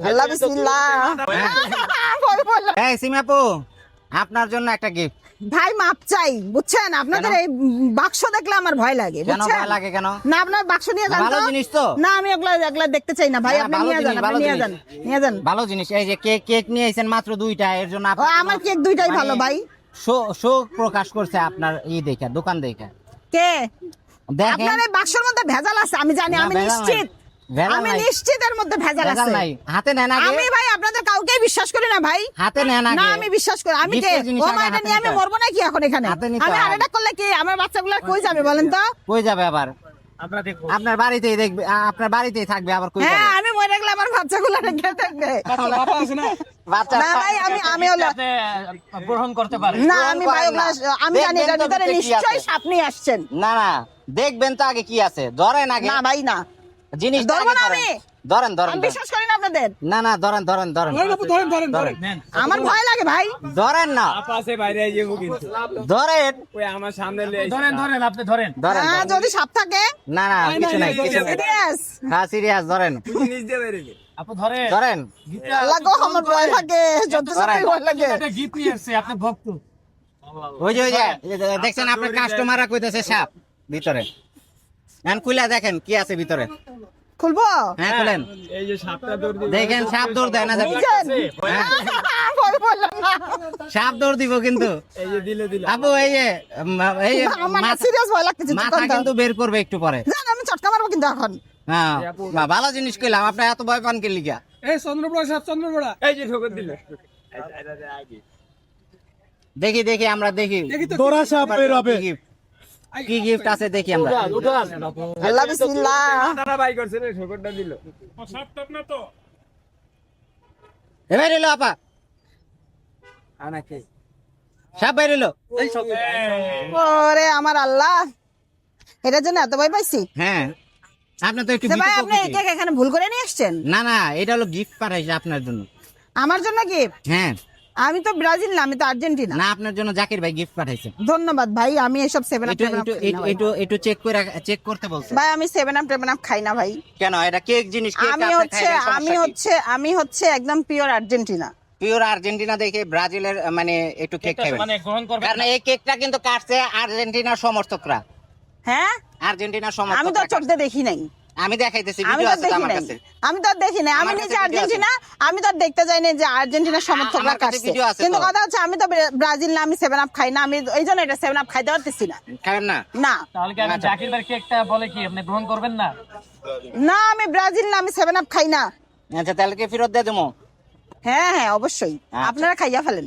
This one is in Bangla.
আল্লাহ বিসমিল্লাহ। এই সিমি আপু, আপনার জন্য একটা গিফট। ভাই মাপ চাই, বুঝছেন? আপনাদের এই বাক্স দেখলে আমার ভয় লাগে, কেন বুঝছেন? ভয় লাগে কেন? না আপনার বাক্স নিয়ে যান ভালো তো। জিনিস তো। না আমি এগুলা দেখতে চাই না ভাই, না, আপনি ভালো নিয়ে যান, জিনিস, আপনি ভালো নিয়ে জিনিস। যান, নিয়ে যান। ভালো জিনিস, এই যে কেক নিয়ে আইছেন মাত্র 2টা, এর জন্য ও আমার কেক দুইটাই ভালো ভাই। শোক প্রকাশ করছে আপনার দেখা দোকান দেখা। কে? দেখেন আপনার এই বাক্সের মধ্যে ভেজাল আছে, আমি জানি, না, আমি ভেজাল নাই। নিশ্চিত, ভেজাল আমি নাই। নিশ্চিত এর মধ্যে ভেজাল ভেজাল আছে। নাই, হাতে নেন আগে। আমি ভাই আপনাদের কাউকে বিশ্বাস করি না ভাই, হাতে নেন আগে। না আমি বিশ্বাস করি। আমি কে? গিফটের জিনিস ও আগে মা, এটা হাতে নিয়ে আমি নিতে হয়। মরবো নাকি এখন এখানে? হাতে নিতে আমি হয়। আর এটা করলে কি আমার বাচ্চাগুলো কই যাবে বলেন তো? কই যাবে আবার? আপনার বাড়িতেই দেখবে, আপনার বাড়িতেই থাকবে, আবার কই হ্যাঁ, যাবে? আমি মরে গেলে আমার বাচ্চাগুলো রেখে থাকবে। বাচ্চা না ভাই, আমি হলো গ্রহণ করতে পারে। না, আমি ভাই ওগুলা আমি জানি দেখবেন এটা তো ভিতরে ভিতরে কি নিশ্চয়ই আছে। সাপ নিয়ে আসছেন। না না, দেখবেন তো আগে কি আছে, ধরেন আগে না ভাই না, জিনিস ধরবো না আমি। ধরেন ধরেন আমি ধরেন। বিশ্বাস করি না আপনাদের। না না, ধরেন ধরেন ধরেন নেন। আমার ভয় লাগে ভাই। ধরেন না, পাশে বাইরে যাবো কিন্তু ধরেন ওই আমার সামনে ধরেন ধরেন আপনি ধরেন। ধরেন হ্যাঁ, ধরেন। যদি সাপ থাকে। না না, কিছু নাই, কিছু নাই। সিরিয়াস। হ্যাঁ সিরিয়াস, ধরেন নিজ দিয়ে বেরিয়ে আপু ধরেন। ধরেন। আল্লাহ গো, আমার ভয় লাগে, যত ধরেন। ভয় লাগে। একটা গিফট নিয়ে আসছে, আপনি ভক্ত। ওই যে দেখছেন আপনার কাস্টমাররা কইতেছে সাপ ভিতরে। এখন খুলে দেখেন কি আছে ভিতরে। খুলবো? হ্যাঁ খুলেন, এই যে সাপটা দৌড় দিয়ে দেখেন সাপ দৌড় দেয় না যাবে। বুঝছেন? হ্যাঁ, ভয় বললাম না। সাপ দৌড় দিব কিন্তু। এই যে দিলে আপু এই যে আমার মাথা সিরিয়াস ভয় লাগতেছে, চুপ মাথা কর তো। কিন্তু বের করবে একটু পরে। জান, আমি চটকা মারবো কিন্তু এখন। হ্যাঁ, ভালো জিনিস কইলাম, আপনি এত ভয় পান কি লিগা? এই চন্দ্রপড়া সাপ চন্দ্রপড়া এই যে ঠোকর দিল দেখি দেখি আমরা দেখি তোরা সাপ বের হবে কি গিফট আছে দেখি আমরা। আল্লাহ বিসমিল্লাহ। তারা বাই করছে রে ঠোকরটা দিল এবার এলো আপা, আনাকে সাপ বাইর এলো। ওরে আমার আল্লাহ, এটার জন্য এত ভয় পাইছি। হ্যাঁ, আপনি তো একটু তো ভাই, ভীতু আপনি এই প্রকৃতির। কেক এখানে ভুল করে নিয়ে আসছেন। না না, এটা হলো গিফট পাঠাইছে আপনার জন্য। আমার জন্য গিফট? হ্যাঁ, আমি তো ব্রাজিল না, আমি তো আর্জেন্টিনা। না আপনার জন্য জাকির ভাই গিফট পাঠাইছে। ধন্যবাদ ভাই, আমি এসব সেভেন আপ একটু টেভেন আপ একটু খাই না ভাই। একটু একটু চেক করতে বলছে। ভাই আমি সেভেন আপ টেভেন আপ খাই না ভাই। কেন? এটা কেক জিনিস, কেক আমি হচ্ছে একদম পিওর আর্জেন্টিনা। পিওর আর্জেন্টিনা দেখে ব্রাজিলের মানে একটু কেক খাবেন। মানে গ্রহণ করবেন কারণ এই কেকটা কিন্তু কাটছে আর্জেন্টিনার সমর্থকরা। হ্যাঁ, আর্জেন্টিনার আমি তো সমর্থকরা চোখ দিয়ে দেখি নাই। আমি দেখাইতেছি, আমি ভিডিও তো আছে তো দেখি আমার নাই, কাছে। আমি তো দেখি নাই। আমি আমার নিজে কাছে video আর্জেন্টিনা, আমি তো দেখতে যাই না যে আর্জেন্টিনার সমর্থকরা আমার কাছে কাটছে। video আছে কিন্তু তো। কথা হচ্ছে আমি তো ব্রাজিল না, আমি সেভেন আপ খাই না, আমি এই জন্য এটা সেভেন আপ খাইতে পারতেছি না। খাবেন না? না তাহলে কি আমি আচ্ছা। জাকির ভাইয়ের কেকটা বলে কি আপনি গ্রহণ করবেন না? না, আমি ব্রাজিল না, আমি সেভেন আপ খাই না। আচ্ছা, তাহলে কি ফেরত দিয়ে দেবো? হ্যাঁ হ্যাঁ, অবশ্যই আচ্ছা। আপনারা খাইয়া ফেলেন।